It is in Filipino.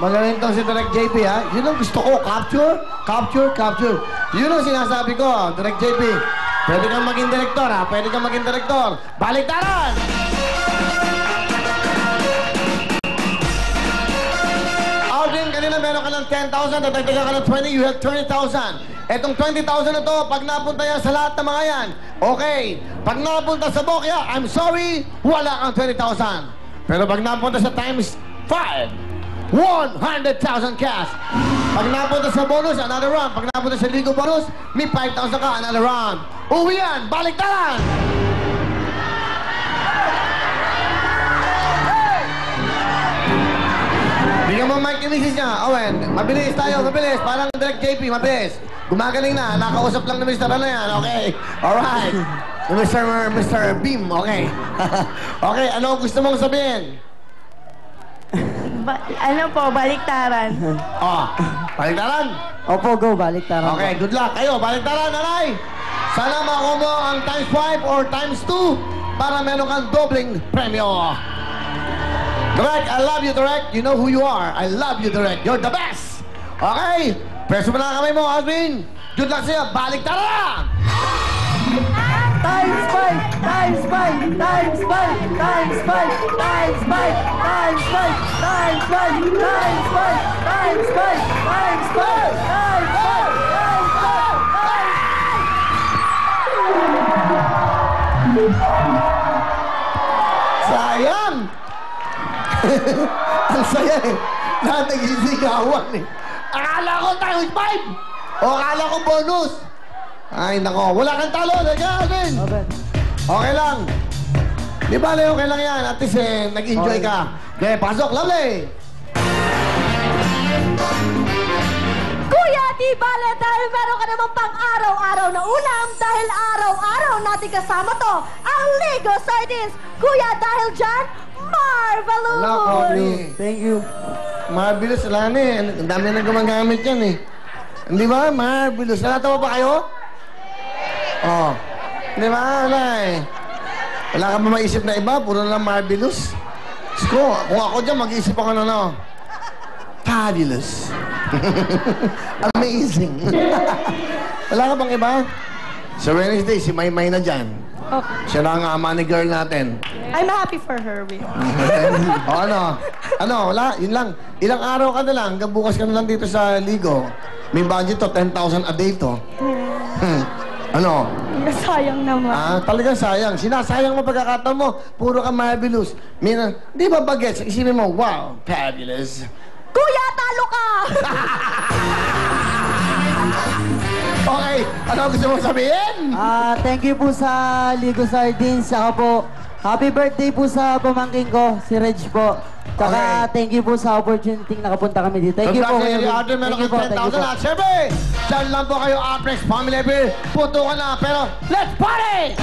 Magaling tong si Direk JP, ha? Yun ang gusto ko. Capture, capture, capture. Yun ang sinasabi ko, Direk JP. Pwede kang maging direktor, ha? Pwede kang maging direktor. Baliktaran! Aldrin, kanina meron ka ng 10,000, tatagdagan ka ng 20, you have 20,000. Etong 20,000 na to, pag napunta yan sa lahat ng mga yan, okay. Pag napunta sa Bokya, I'm sorry, wala kang 20,000. Pero pag napunta sa times 5, 100,000 cash. Pag napunta sa bonus, another round. Pag napunta sa Ligo bonus, may 5,000 ka, another round. Uwi yan, baliktaran! Bigyan mo mic yung misis niya. Owen, mabilis tayo, mabilis. Parang Direk JP, mabilis. Gumagaling na, nakausap lang na Mr. Ano yan, okay. Alright. Mr. Beam, okay. Okay, ano gusto mong sabihin? Ano po, baliktaran. Oh, baliktaran? Opo, go, baliktaran. Okay, good luck. Kayo, baliktaran, nanay. Sana makuha mo ang times 5 or times 2 para meron kang dobleng premyo. Direk, I love you, Direk. You know who you are. I love you, Direk. You're the best. Okay, preso mo na kamay mo, Alvin. Good luck sa'yo. Baliktaran! Times 5! Times 5! Times 5! Times 5! Times 5! Times 5! Times 5! Times 5! Times 5! Times 5! Times 5! Sayang! Ang saya eh. Lahat nagsisigawan eh. Akala ko times 5! O akala ko bonus! Ay, nako. Wala kang talo. Nagka, Alvin. Okay lang. Di ba, okay lang yan. At least, nag-enjoy ka. Okay, pasok. Lovely. Kuya, di bale dahil meron ka namang pang-araw-araw na ulam dahil araw-araw natin kasama to ang Ligo Sardines. Kuya, dahil dyan, marvelous! Wala, Connie. Thank you. Marvelous. Wala na eh. Ang dami na gumagamit yan eh. Di ba? Marvelous. Nalatawa ba kayo? Oh. Di ba? Wala eh. Wala ka ba maisip na iba? Puro lang marvelous. Sko, kung ako dyan, mag-iisip ako na no. Fabulous. Amazing. Wala ka bang iba? Sa Wednesday, si Maymay na dyan. Okay. Siya na ang ama ni girl natin. I'm happy for her, Will. O ano? Ano? Wala? Yun lang. Ilang araw ka na lang. Hanggang bukas ka na lang dito sa Ligo. May budget to. 10,000 a day to. Ano? Sayang naman. Talagang sayang. Sinasayang mo pagkakataon mo. Puro ka marvelous. Di ba bagets? Isipin mo, wow, fabulous. Kuya, talo ka! Okay, ano gusto mong sabihin? Thank you po sa Ligo Sardines. Saka po, happy birthday po sa pamangking ko, si Reg po. Saka thank you po sa opportunity nakapunta kami dito. Thank you po. Thank you, meron kang 10,000 at syempre, dyan lang po kayo, Aprex Family Beer. Puto ka na, pero let's party!